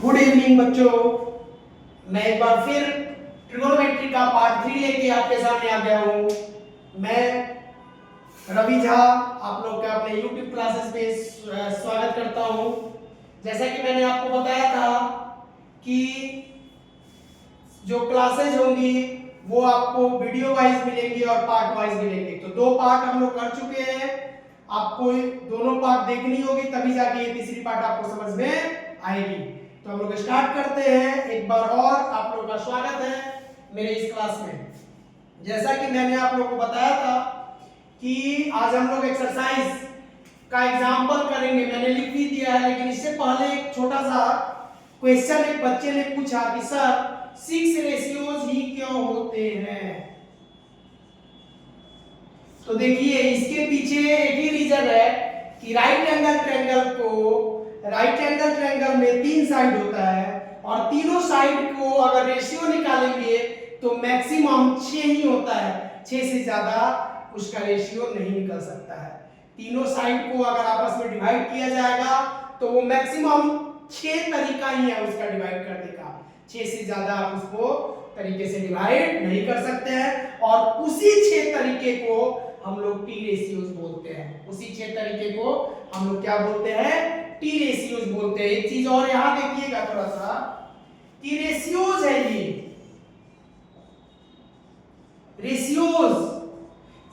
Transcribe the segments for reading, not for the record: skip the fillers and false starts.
Good evening बच्चों, मैं एक बार फिर ट्रिगोनोमेट्री का पार्ट 3 लेके आपके सामने आ गया हूँ। मैं रवि झा आप लोग का अपने YouTube क्लासेस पे स्वागत करता हूँ। जैसा कि मैंने आपको बताया था कि जो क्लासेस होंगी वो आपको वीडियो वाइज मिलेंगी और पार्ट वाइज मिलेंगी। तो 2 पार्ट हम लोग कर चुके हैं, आपको दोनों पार्ट देखनी होगी तभी जाके ये तीसरी पार्ट आपको समझ में आएगी। तो हम लोग स्टार्ट करते हैं। एक बार और आप लोगों का स्वागत है मेरे इस क्लास में। जैसा कि मैंने आप लोगों को बताया था कि आज हम लोग एक्सरसाइज का एग्जांपल करेंगे। मैंने लिख भी दिया है, लेकिन इससे पहले एक छोटा सा क्वेश्चन एक बच्चे ने पूछा कि सर 6 रेशियोज ही क्यों होते हैं। तो देखिए इसके पीछे एक ही रीजन है कि राइट एंगल ट्रायंगल में 3 साइड होता है और तीनों साइड को अगर रेशियो निकालेंगे तो मैक्सिमम 6 ही होता है। 6 से ज्यादा उसका रेशियो नहीं निकल सकता है। तीनों साइड को अगर आपस में डिवाइड किया जाएगा तो वो मैक्सिमम 6 तरीका ही है उसका डिवाइड करने का। 6 से ज्यादा आप उसको तरीके से डिवाइड नहीं कर सकते हैं और उसी 6 तरीके को हम लोग टी रेशियोज बोलते हैं। उसी 6 तरीके को हम लोग क्या बोलते हैं? टी रेशियोज बोलते हैं। एक चीज और यहां देखिएगा थोड़ा सा, टी रेशियोज है ये रेशियोज,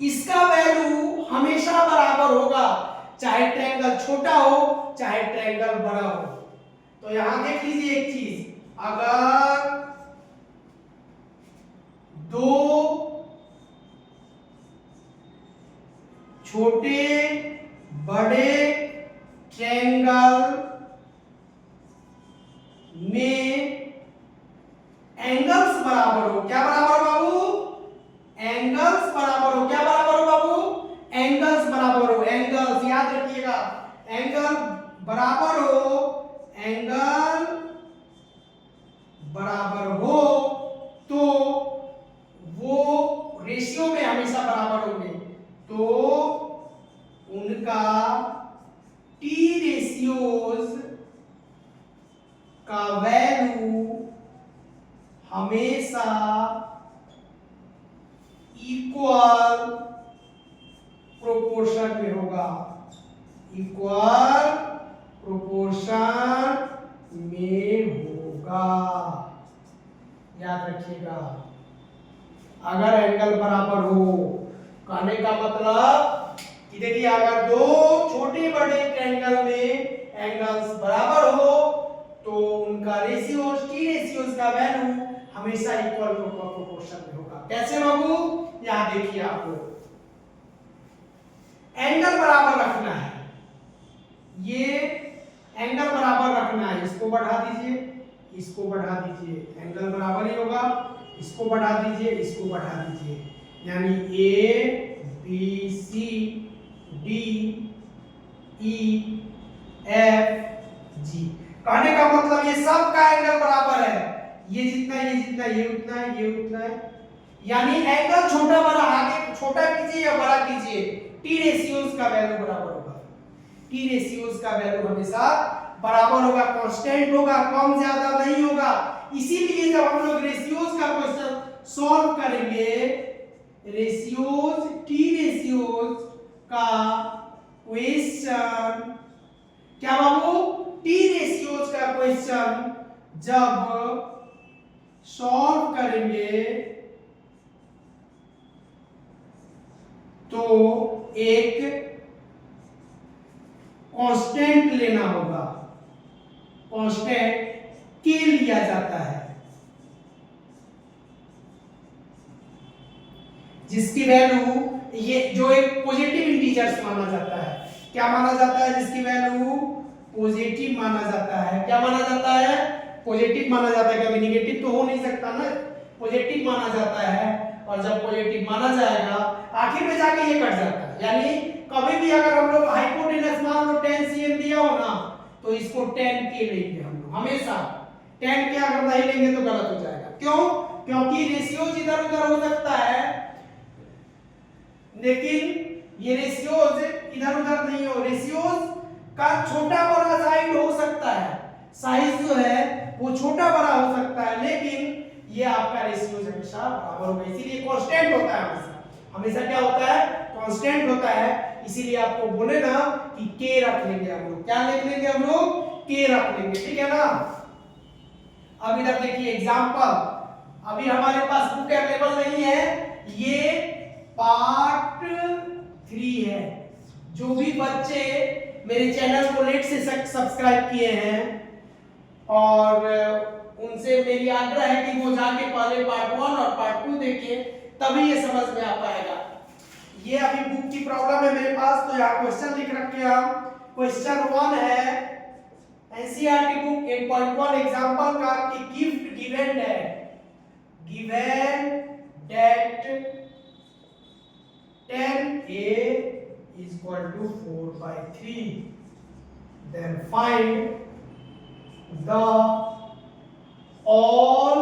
इसका वैल्यू हमेशा बराबर होगा, चाहे ट्रायंगल छोटा हो चाहे ट्रायंगल बड़ा हो। तो यहां देख लीजिए एक चीज, अगर 2 छोटे बड़े ट्रायंगल में एंगल्स बराबर हो, क्या बराबर हो बाबू? एंगल्स बराबर हो, क्या बराबर हो बाबू? एंगल्स बराबर हो। एंगल्स याद रखिएगा, एंगल बराबर हो, एंगल बराबर हो तो वो रेशियो में हमेशा बराबर होंगे, तो उनका टी रेशियोज का वैल्यू हमेशा इक्वल प्रोपोर्शन में होगा, इक्वल प्रोपोर्शन में होगा। याद रखिएगा, अगर एंगल बराबर हो, कहने का मतलब कि देखिए अगर 2 छोटे बड़े ट्रायंगल में एंगल्स बराबर हो तो उनका रेशियोज टी रेशियोज का वैल्यू हमेशा इक्वल प्रोपोर्शन में होगा। कैसे बाबू? यहां देखिए, आपको एंगल बराबर रखना है, ये एंगल बराबर रखना है। इसको बढ़ा दीजिए, इसको बढ़ा दीजिए, एंगल बराबर ही होगा। इसको बढ़ा दीजिए, इसको बढ़ा दीजिए, यानी A B C D E F G. कहने का मतलब ये सब का एंगल बराबर है, ये जितना ये जितना ये उतना है, ये उतना है। यानी एंगल छोटा बड़ा आगे छोटा कीजिए या बड़ा कीजिए, टी रेशियोज का वैल्यू बराबर होगा। टी रेशियोज का वैल्यू हमेशा बराबर होगा, कांस्टेंट होगा, कम ज्यादा नहीं होगा। इसीलिए जब हम लोग रेशियोज का क्वेश्चन सॉल्व करेंगे, रेशियोज टी रेशियोज का क्वेश्चन, क्या बाबू? टी रेशियोज का क्वेश्चन जब सॉल्व करेंगे तो एक कांस्टेंट लेना होगा। कांस्टेंट के लिया जाता है जिसकी वैल्यू, ये जो एक पॉजिटिव इंटीजर्स माना जाता है। क्या माना जाता है? जिसकी वैल्यू पॉजिटिव माना जाता है। क्या माना जाता है? पॉजिटिव माना जाता है। कभी निगेटिव तो हो नहीं सकता ना, पॉजिटिव माना जाता है। और जब पॉजिटिव माना जाएगा आखिर में जाके ये कट जाता है। यानी कभी भी अगर हम लोग हाइपोटेनस मान लो 10 cm दिया हो ना, तो इसको 10 के लेंगे हम लोग हमेशा। 10 के अगर नहीं लेंगे तो गलत हो जाएगा। क्यों? क्योंकि रेशियोज इधर उधर हो सकता है, लेकिन ये रेशियोज इधर उधर नहीं हो। रेशियोज का छोटा बड़ा साइड हो सकता है, साइज जो है वो छोटा बड़ा हो सकता है, लेकिन ये आपका रेशियो हमेशा बराबर होगा, इसीलिए कांस्टेंट होता है हमेशा। हमेशा क्या होता है? कांस्टेंट होता है। इसीलिए आपको बोले ना कि के रख लेंगे हम लोग। क्या लिख लेंगे हम लोग? के रख लेंगे, ठीक है ना। अब इधर देखिए एग्जांपल, अभी हमारे पास बुक अवेलेबल नहीं है, ये पार्ट 3 है। जो भी बच्चे मेरे चैनल को लेट से सब्सक्राइब किए हैं और उनसे मेरी आग्रह है कि वो जाके पहले पार्ट 1 और पार्ट 2 देखें, तभी ये समझ में आ पाएगा। ये अभी बुक की प्रॉब्लम है मेरे पास, तो यहाँ क्वेश्चन लिख रखे हम। क्वेश्चन 1 है एनसीईआरटी बुक 8.1 एग्जांपल का कि गिफ्ट गिवन है, given that 10a is equal to 4/3, then find the all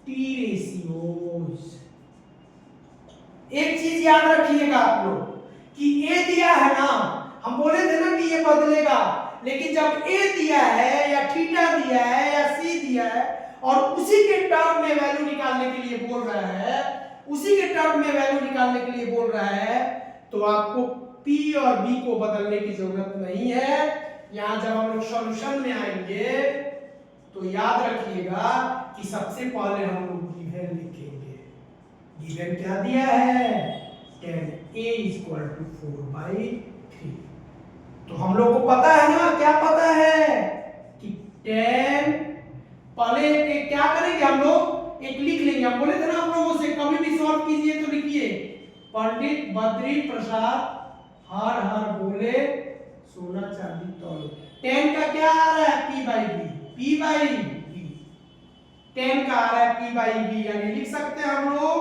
t ratios। एक चीज याद रखिएगा आप लोग कि a दिया है ना, हम बोले थे ना कि ये बदलेगा, लेकिन जब a दिया है या थीटा दिया है या c दिया है और उसी के टर्म में वैल्यू निकालने के लिए बोल रहा है, उसी के टर्म में वैल्यू निकालने के लिए बोल रहा है, तो आपको p और b को बदलने की जरूरत नहीं है। यहां जब हम लोग सॉल्यूशन में आएंगे तो याद रखिएगा कि सबसे पहले हम लोग गिवन लिखेंगे। गिवन क्या दिया है? 10a is equal to 4/3। तो हम लोग को पता है ना, क्या पता है कि 10, पहले क्या करेंगे हम लोग? एक लिख लेंगे। हम बोले थे ना आप लोगों से कभी भी सॉल्व कीजिए तो लिखिए पंडित बद्री प्रसाद हर हर बोले सोना चांदी तौले। 10 का क्या आ रहा है? p/b, p/b। 10 का आ रहा है p/b, यानी लिख सकते हैं हम लोग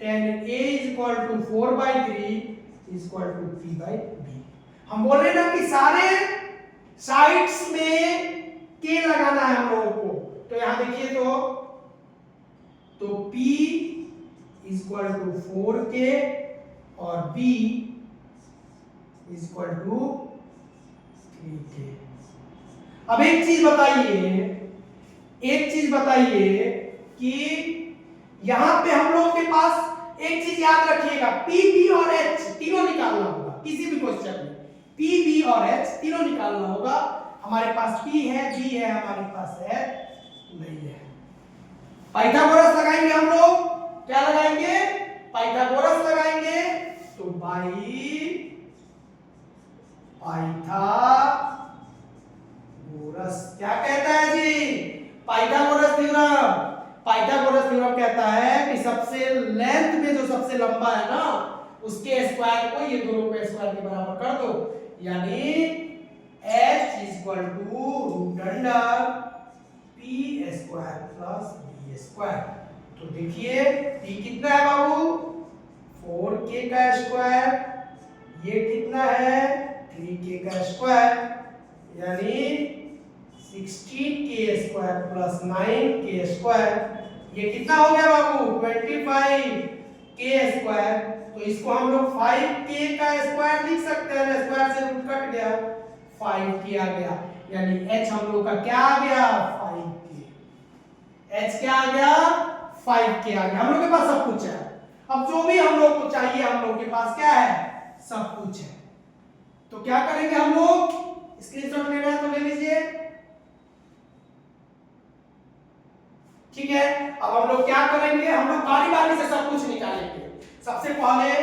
10a is equal to 4/3 is equal to p/b। हम बोले ना कि सारे साइड्स में के लगाना है हम लोगों को, तो यहां देखिए तो p is equal to 4k और b is equal to 3k। अब एक चीज बताइए कि यहां पे हम लोग के पास एक चीज याद रखिएगा, p b और h तीनों निकालना होगा किसी भी क्वेश्चन में। p b और h तीनों निकालना होगा। हमारे पास p है, b है, हमारे पास h नहीं है। पाइथागोरस लगाएंगे हम लोग। क्या लगाएंगे? पाइथागोरस लगाएंगे। तो भाई पाइथागोरस क्या कहता है जी? पाइथागोरस थ्योरम कहता है कि सबसे लेंथ में जो सबसे लंबा है ना, उसके स्क्वायर को ये दोनों के स्क्वायर के बराबर कर दो, यानी h is equal to root under p square plus b square। तो देखिए p कितना है बाबू? 4k का स्क्वायर, ये कितना है? 3k का स्क्वायर, यानी 16k square plus 9k square, ये कितना हो गया बाबू? 25k square. तो इसको हम लोग 5k का स्क्वायर लिख सकते हैं, स्क्वायर से रूट कट गया, 5k आ गया, यानी h हम लोग का क्या आ गया? 5k। h क्या आ गया? 5k आ गया। हम लोग के पास सब कुछ है। अब जो भी हम लोग को चाहिए, हम लोग के पास क्या है? सब कुछ है। तो क्या करेंगे हम लोग? स्क्रीनशॉट लेना है तो ले लीजिए, ठीक है। अब हम लोग क्या करेंगे? हम लोग बारी बारी से सब कुछ निकालेंगे। सबसे पहले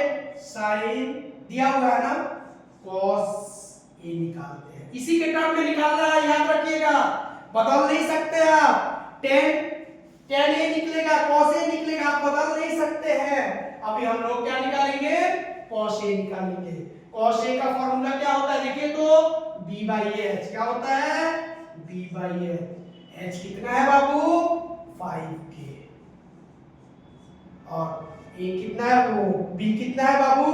साइन दिया हुआ है ना, cos a निकालते हैं। इसी के टर्म में निकालना है, याद रखिएगा, बदल नहीं सकते आप। tan a निकलेगा, cos a निकलेगा, आप बदल नहीं सकते हैं। अभी हम लोग क्या निकालेंगे? cos a निकालेंगे। cos a का फॉर्मूला क्या होता है? देखिए तो b/h क्या होता है? b/h। h कितना है बाबू? 5k। और a कितना है? वो b कितना है बाबू?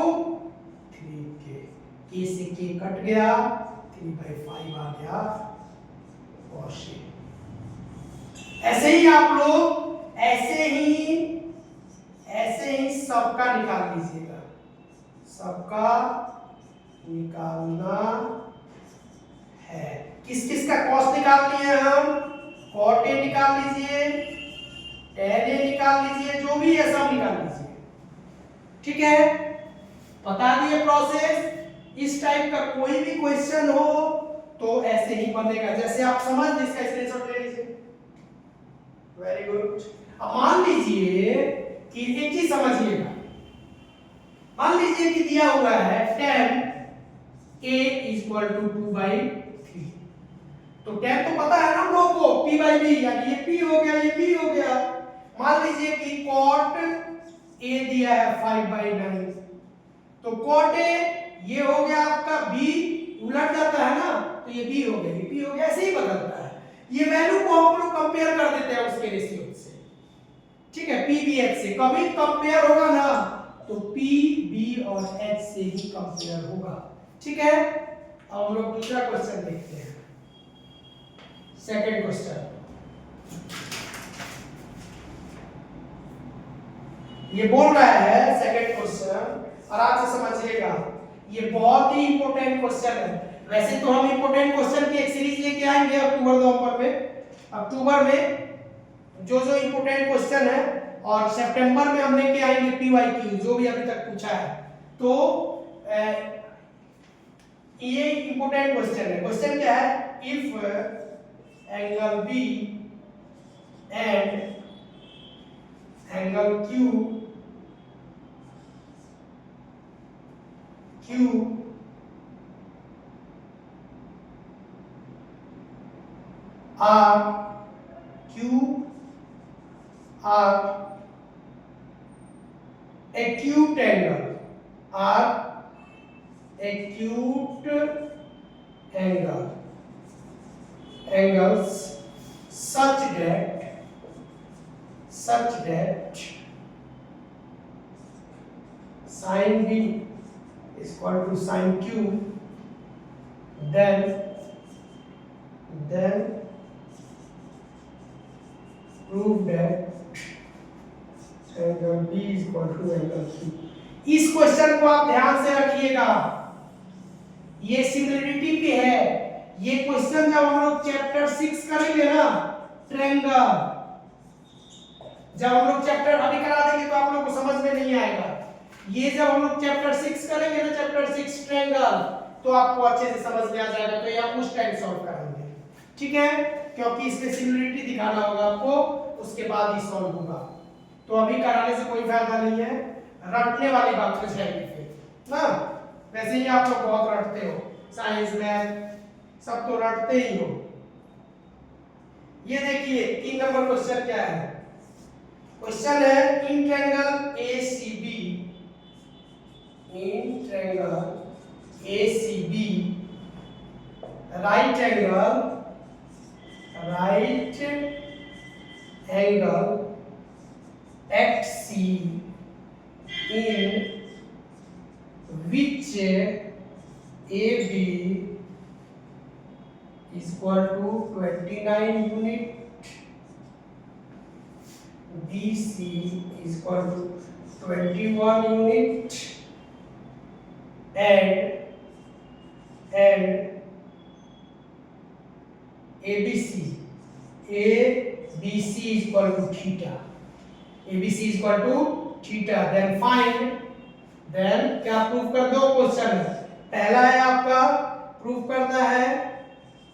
3k। k से k कट गया, 3/5 आ गया cos a। ऐसे ही आप लोग ऐसे ही सबका निकाल लीजिएगा। सबका निकालना है, किस किस का कॉस निकालनी है हम, कॉट ए निकाल लीजिए, टेन ए निकाल लीजिए, जो भी है सब निकाल लीजिए। ठीक है, बता दिए प्रोसेस। इस टाइप का कोई भी क्वेश्चन हो तो ऐसे ही बनेगा, जैसे आप समझ लीजिए, इसका स्क्रीनशॉट ले लीजिए। Very good. अब मान लीजिए कि एक चीज समझिएगा, मान लीजिए कि दिया हुआ है 10 a इक्वल टू 2/3। तो 10 तो पता है ना हम लोग को, p/b, यानी ये p हो गया, ये b हो गया। मान लीजिए कि cot a दिया है 5/9, तो cot a ये हो गया आपका b, उलट जाता है ना, तो ये b हो गया, ये p हो गया, ऐसे ही बदलता है। ये वैल्यू को हम लोग कंपेयर कर देते हैं उसके रेशियो से। ठीक है, p b h से कभी कंपेयर होगा ना तो p b और h से ही कंपेयर होगा। ठीक है, अब हम लोग दूसरा क्वेश्चन देखते हैं। सेकंड क्वेश्चन, ये बोल रहा है सेकंड क्वेश्चन, आराम से समझिएगा, ये बहुत ही इंपॉर्टेंट क्वेश्चन है। वैसे तो हम इंपॉर्टेंट क्वेश्चन की एक सीरीज लेके आएंगे अक्टूबर नवंबर में, अक्टूबर में जो जो इंपॉर्टेंट क्वेश्चन है, और सितंबर में हम लेके आएंगे पीवाईक्यू जो भी अभी तक पूछा है। तो ये इंपॉर्टेंट क्वेश्चन है। क्वेश्चन क्या है, if angle B and angle Q are acute angles such that sin B is equal to sin Q, then prove that angle B is equal to angle Q। इस question को आप ध्यान से रखिएगा, ये सिमिलरिटी पे है। ये क्वेश्चन जब हम लोग चैप्टर 6 करेंगे ना, ट्रायंगल, जब हम लोग चैप्टर अभी करा देंगे तो आप लोग को समझ में नहीं आएगा। ये जब हम लोग चैप्टर 6 करेंगे ना, चैप्टर 6 ट्रायंगल, तो आपको अच्छे से समझ में आ जाएगा। तो ये आप उस टाइम सॉल्व करेंगे, ठीक है, क्योंकि इसमें सिमिलरिटी दिखाना होगा आपको, उसके बाद ही सॉल्व होगा। तो अभी कराने से कोई फायदा नहीं है, रटने वाली बात हो जाएगी फिर ना। वैसे ही आप लोग बहुत रटते हो, साइंस मैथ सब तो रटते ही हो। ये देखिए 3 नंबर क्वेश्चन क्या है, क्वेश्चन है in triangle ACB, right angle XC in which AB is equal to 29 unit, BC is equal to 21 unit, and ABC is equal to theta, ABC is equal to theta, then find, then क्या proof कर दो, question है पहला है आपका, proof करना है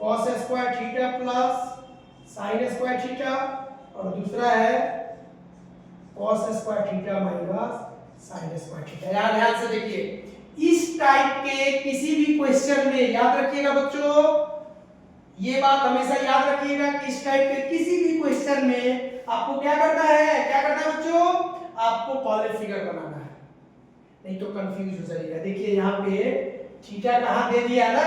cos square theta plus sin square theta, और दूसरा है cos square theta minus sin square theta. यार ध्यान से देखिए, इस टाइप के किसी भी क्वेश्चन में याद रखिएगा बच्चों, ये बात हमेशा याद रखिएगा कि इस टाइप के किसी भी क्वेश्चन में आपको क्या करना है बच्चों, आपको पहले फिगर बनाना है, नहीं तो कंफ्यूज हो जाएगा। देखिए यहाँ पे थीटा कहाँ दे दिया ना,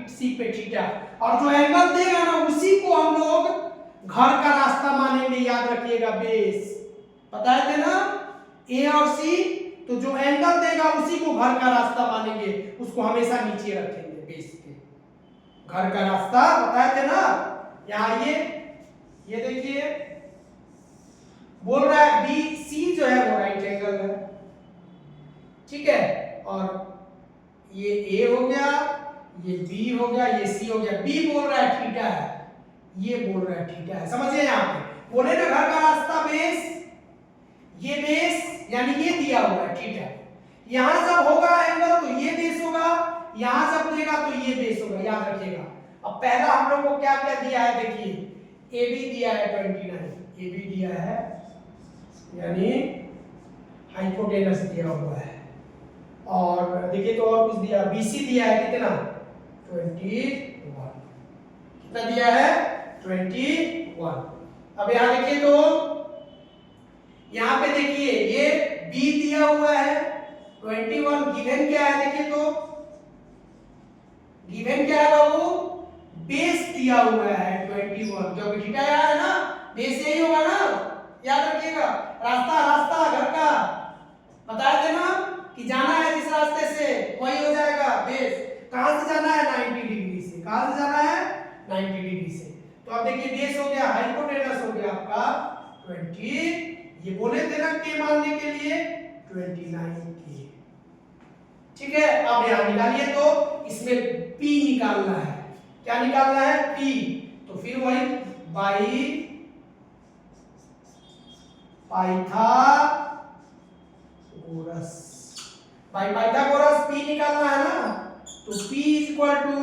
सी पे थीटा, और जो एंगल देगा ना उसी को हम लोग घर का रास्ता मानेंगे। याद रखिएगा, बेस बताए थे ना, ए और सी, तो जो एंगल देगा उसी को घर का रास्ता मानेंगे, उसको हमेशा नीचे रखेंगे बेस के। घर का रास्ता बताए थे ना, यहाँ ये देखिए बोल रहा है बी सी जो है वो राइट एंगल है, ठीक है, और ये ए हो गया, ये बी हो गया, ये सी हो गया। बी बोल रहा है थीटा है, ये बोल रहा है थीटा है। समझिए यहाँ पे बोले ना घर का रास्ता बेस, ये बेस यानी ये दिया हुआ है थीटा। यहां जब होगा एंगल तो ये बेस होगा, यहां जब देगा तो ये बेस होगा, याद रखिएगा। अब पहला हम लोग को क्या क्या दिया है देखिए, ए बी दिया है 29, ए बी दिया है यानी हाइपोटेनस दिया हुआ है। और देखिए तो और कुछ दिया, बीसी दिया है कितना 21, कितना दिया है 21। अब यहां देखिए तो यहां पे देखिए ये बी दिया हुआ है 21, गिवन क्या है देखिए तो गिवन क्या है बाबू, बेस दिया हुआ है 21, जो भी थीटा है ना बेस यही होगा ना, याद रखिएगा। रास्ता रास्ता घर का बताए थे ना कि जाना है जिस रास्ते से वही हो जाएगा बेस। कहां से जाना है 90 डिग्री से, कहां से जाना है 90 डिग्री से। तो अब देखिए बेस हो गया, हाइपोटेनस हो गया आपका 20, ये बोले थे ना के मानने के लिए 29 के। ठीक है, अब यहां निकालिए तो इसमें P निकालना है। क्या निकालना है P, तो फिर वही by Pythagoras, by Pythagoras P निकालना है ना, तो P equal to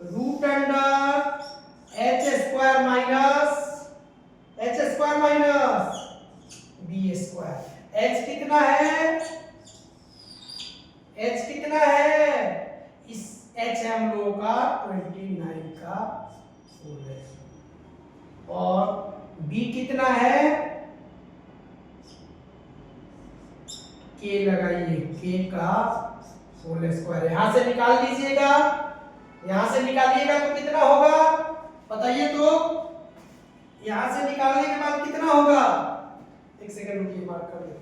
root under h square minus b square. h कितना है, h कितना है, इस h है हम लोगों का 29 का होल है, और b कितना है, k लगाइए, k का होल स्क्वायर। यहां से निकाल लीजिएगा, यहां से निकालिएगा तो कितना होगा बताइए तो, यहां से निकालने के बाद कितना होगा, एक सेकंड रुकिए मार्क कर दे।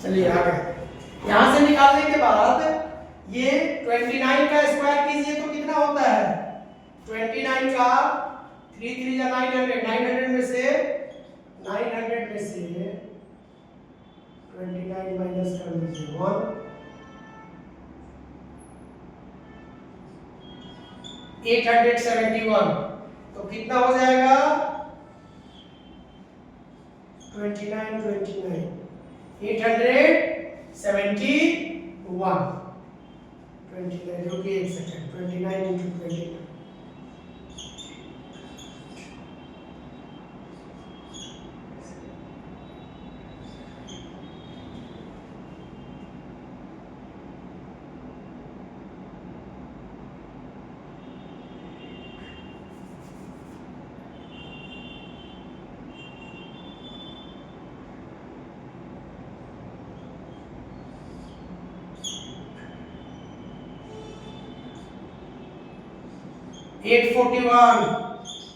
चलिए आ गए। यहां से निकालने के बाद ये 29 का स्क्वायर कीजिए तो कितना होता है 29 का 3 3 या 900, 900 में से 29 माइनस कर लीजिए 1, 871, तो कितना हो जाएगा 29 871, 29 रुकिए एक सेकंड, 29 into 29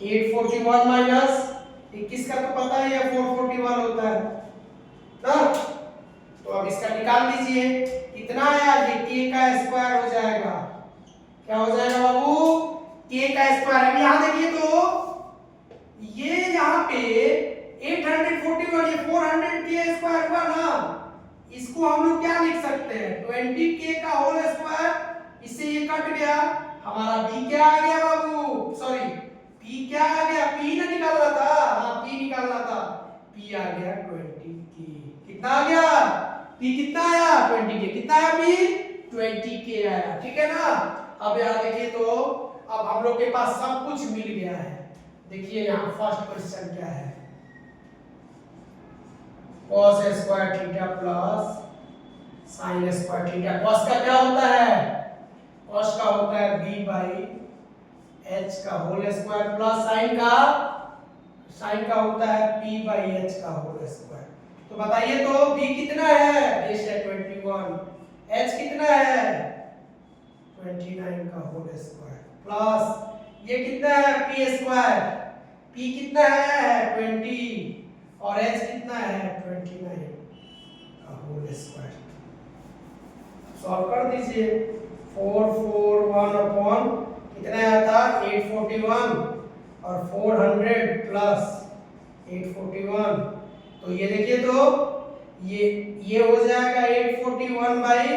841 माइनस 21 का तो पता है, या 441 होता है ना, तो अब इसका निकाल लीजिए कितना आया, ये k का स्क्वायर हो जाएगा। क्या हो जाएगा बाबू, k का स्क्वायर। अब यहां देखिए तो ये यहाँ पे 841, ये 400 k स्क्वायर हुआ ना, इसको हम लोग क्या लिख सकते हैं 20 k का होल स्क्वायर, इससे ये कट गया, हमारा b क्या आ गया बाबू, सॉरी p क्या आ गया, p ना निकालना था, हाँ p निकालना था, p आ गया 20k। कितना आ गया p, कितना आया 20k, कितना आया p 20k आया। ठीक है ना, अब यहाँ देखिए तो अब हम लोग के पास सब कुछ मिल गया है। देखिए यहाँ फर्स्ट क्वेश्चन क्या है, cos square theta plus sin square theta. cos का क्या होता है, cos का होता है b बाई h का होल स्क्वायर प्लस sin का होता है p बाई h का होल स्क्वायर। तो बताइए तो b कितना है, बेस है 21, h कितना है 29 का होल स्क्वायर प्लस ये कितना है p स्क्वायर, p कितना है 20 और h कितना है 29 का होल स्क्वायर। सॉल्व कर दीजिए 441 अपॉन कितना आया था 841 और 400 प्लस 841, तो ये देखिए तो ये हो जाएगा 841 बाई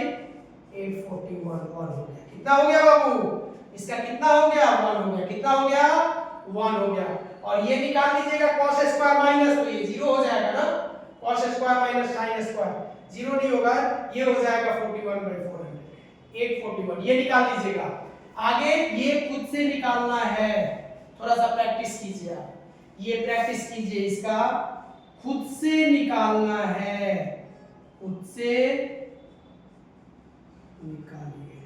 841 1 हो गया। कितना हो गया बाबू? इसका कितना हो गया? 1 हो गया। कितना हो गया? 1 हो गया। और ये निकाल लीजिएगा cos स्क्वायर माइनस, तो ये 0 हो जाएगा ना, cos square minus sin square 0 नहीं होगा, ये हो जाएगा 41 बाई 400 841, ये निकाल लीजिएगा। आगे ये खुद से निकालना है, थोड़ा सा प्रैक्टिस कीजिए आप, ये प्रैक्टिस कीजिए, इसका खुद से निकालना है, खुद से निकालिए।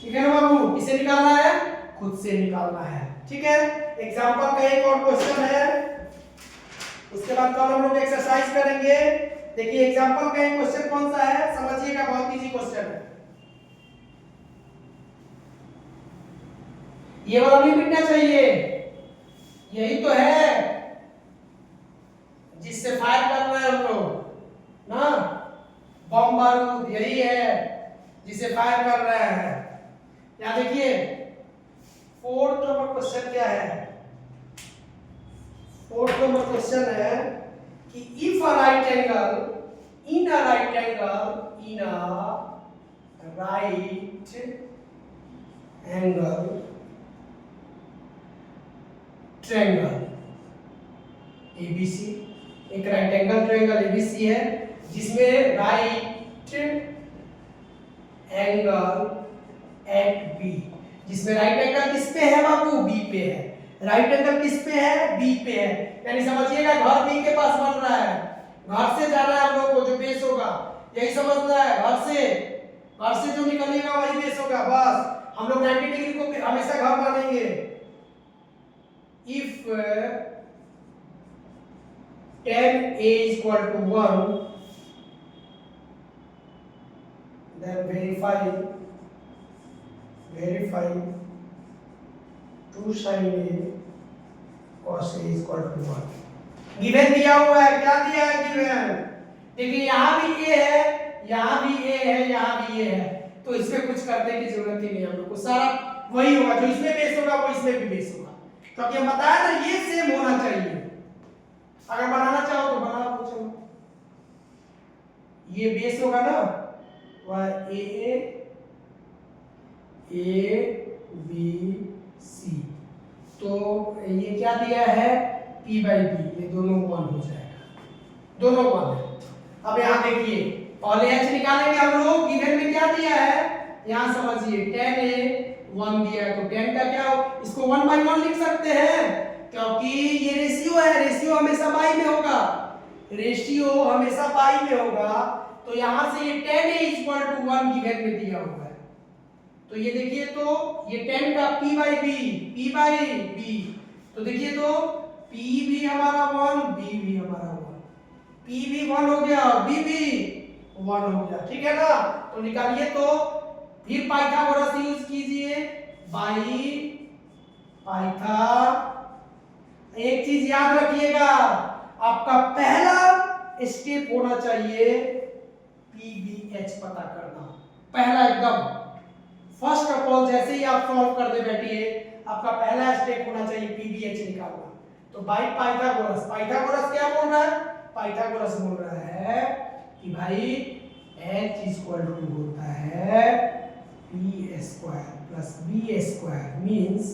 ठीक है ना बाबू? किसे निकालना है? खुद से निकालना है। ठीक है, एग्जांपल का एक और क्वेश्चन है, उसके बाद कल हम लोग एक्सरसाइज करेंगे। देखिए एग्जांपल का एक क्वेश्चन कौन सा है, समझिएगा, बहुत इजी क्वेश्चन है। ये वाला नहीं मिटना चाहिए, यही तो है जिससे फायर कर रहे हैं हम लोग ना, बम बारूद यही है जिसे फायर कर रहे हैं। यहां देखिए 4th नंबर क्वेश्चन क्या है? 4th नंबर क्वेश्चन है कि if a right angle in a right angle in a right angle triangle ABC, एक राइट एंगल ट्रायंगल ABC है जिसमें राइट एंगल एट B, जिसमें राइट एंगल किस पे है बाबू? B पे है। राइट एंगल किस पे है? B पे है। यानी समझिएगा घर B के पास बन रहा है, घर से जाना है हम लोग को, जो बेस होगा यही समझना है, घर से जो निकलेगा वही बेस होगा। बस हम लोग 90 डिग्री को हमेशा घर मानेंगे। If tan A is equal to 1, then verify 2 sin A cos A is equal to 1। Given दिया हुआ है, क्या दिया है गिवन? देखिए यहाँ भी A है, यहाँ भी A है, यहाँ भी A है, तो इसमें कुछ करने की जरूरत ही नहीं है हम लोग को, सारा वही होगा, जो इसमें बेस होगा वो इसमें भी बेस होगा, क्योंकि हम बताया ना ये सेम होना चाहिए। अगर बनाना चाहो तो बना लो, चलो ये बेस होगा ना, वह A B C, तो ये क्या दिया है P बाई B, ये दोनों 1 हो जाएगा, दोनों 1 है। अब यहाँ देखिए पहले H निकालेंगे हम लोग, गिवन में क्या दिया है, यहाँ समझिए tan A 1 दिया है, तो tan का क्या हो, इसको 1 बाई 1 लिख सकते हैं, क्योंकि ये रेशियो है, रेशियो हमेशा बाई में होगा, रेशियो हमेशा बाई में होगा, तो यहां से ये tan A equal to 1 given में दिया हुआ है, तो ये देखिए तो ये tan का P बाई B, तो देखिए तो P भी हमारा 1, B भी हमारा 1, P भी 1 हो गया और B भी 1 हो गया। ठीक है ना, तो निकालिए, तो फिर पाइथागोरस यूज कीजिए, बाई पाइथा। एक चीज याद रखिएगा, आपका पहला स्टेप होना चाहिए PBH पता करना, पहला एकदम फर्स्ट ऑफ ऑल, जैसे ही आप सॉल्व करने बैठिए आपका पहला स्टेप होना चाहिए PBH निकालना। तो बाई पाइथागोरस, पाइथागोरस क्या बोल रहा है? पाइथागोरस बोल रहा है कि भाई H इक्वल टू होता है P square plus B square, means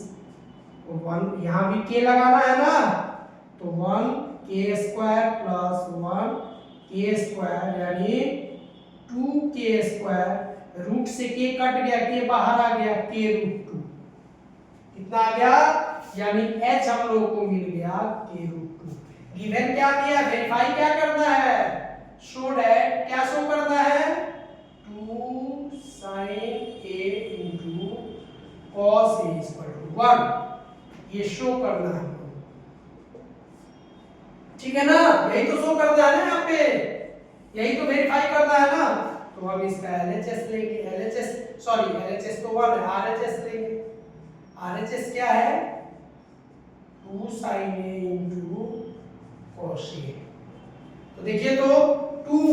1, यहाँ भी K लगाना है ना, तो 1K square plus 1K square यानी 2K स्क्वायर, रूट से K कट गया, K बाहर आ गया, K रूट 2, कितना आ गया, यानी H हम लोग को मिल गया K रूट 2। गिवन क्या दिया, वेरीफाई क्या करना है, शो दैट, क्या शो करना है, 2 sin A into cos A is equal to 1, ये शो करना है हमको, ठीक है ना, यही तो शो करना है ना यहाँ पे, यही तो वेरीफाई करना है ना। तो हम इसका LHS लेंगे, LHS तो 1 है, RHS लेंगे, RHS क्या है, 2 sin A into cos A, तो देखिए तो 2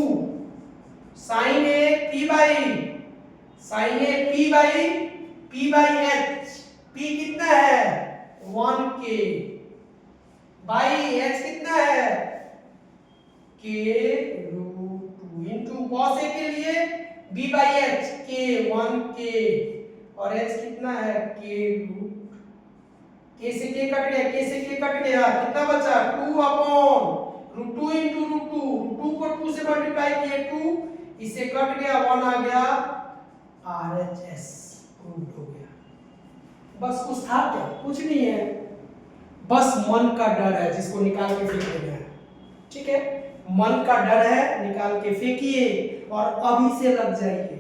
sin A P by P by H, P कितना है 1K बाई H कितना है K root 2 into cos A के लिए B by H K 1K और H कितना है K रूट K से K कट गया, K से K कट गया, कितना बचा 2 upon root 2 into root 2, root 2 को 2 से मल्टीप्लाई किए 2, इससे कट गया 1 आ गया RHS प्रूव हो गया। बस कुछ था क्या? कुछ नहीं है, बस मन का डर है जिसको निकाल के फेंक देना है। ठीक है, मन का डर है, निकाल के फेंकिए और अभी से लग जाइए।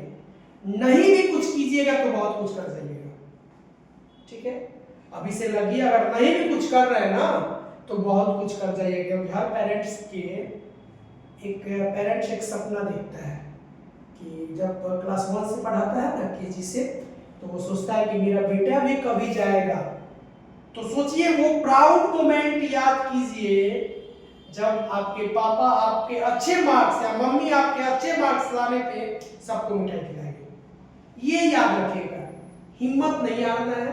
नहीं भी कुछ कीजिएगा तो बहुत कुछ कर जाइएगा। ठीक है, अभी से लगिए, अगर नहीं भी कुछ कर रहे हैं ना तो बहुत कुछ कर जाइएगा। क्योंकि हर पेरेंट्स एक सपना देखता है कि जब क्लास 1 से पढ़ाता है ना केजी से, तो वो सोचता है कि मेरा बेटा भी कभी जाएगा। तो सोचिए वो प्राउड मोमेंट याद कीजिए जब आपके पापा आपके अच्छे मार्क्स या मम्मी आपके अच्छे मार्क्स लाने पे सबको मिठाई खिलाएंगे। ये याद रखिएगा, हिम्मत नहीं हारना है,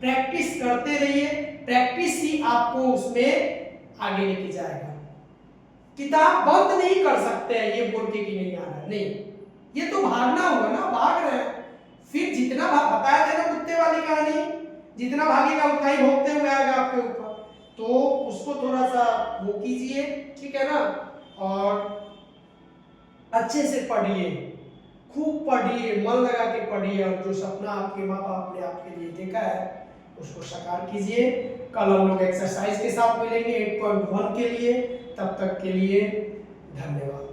प्रैक्टिस करते रहिए, प्रैक्टिस ही आपको उसमें आगे लेके जाएगा। किताब बंद नहीं कर सकते हैं ये बोल के कि नहीं आना है, नहीं, ये तो भागना होगा ना, भाग रहे हैं, फिर जितना बताया था ना कुत्ते वाली कहानी, जितना भागेगा उतना ही भोगते हुए आएगा आपके ऊपर। तो उसको थोड़ा सा वो कीजिए, ठीक है ना, और अच्छे से पढ़िए, खूब पढ़िए, मन लगा के पढ़िए, और जो सपना आपके माँ बाप ने आपके लिए देखा है उसको साकार कीजिए। कल हम लोग एक्सरसाइज के साथ मिलेंगे 8.1 के लिए, तब तक के लिए धन्यवाद।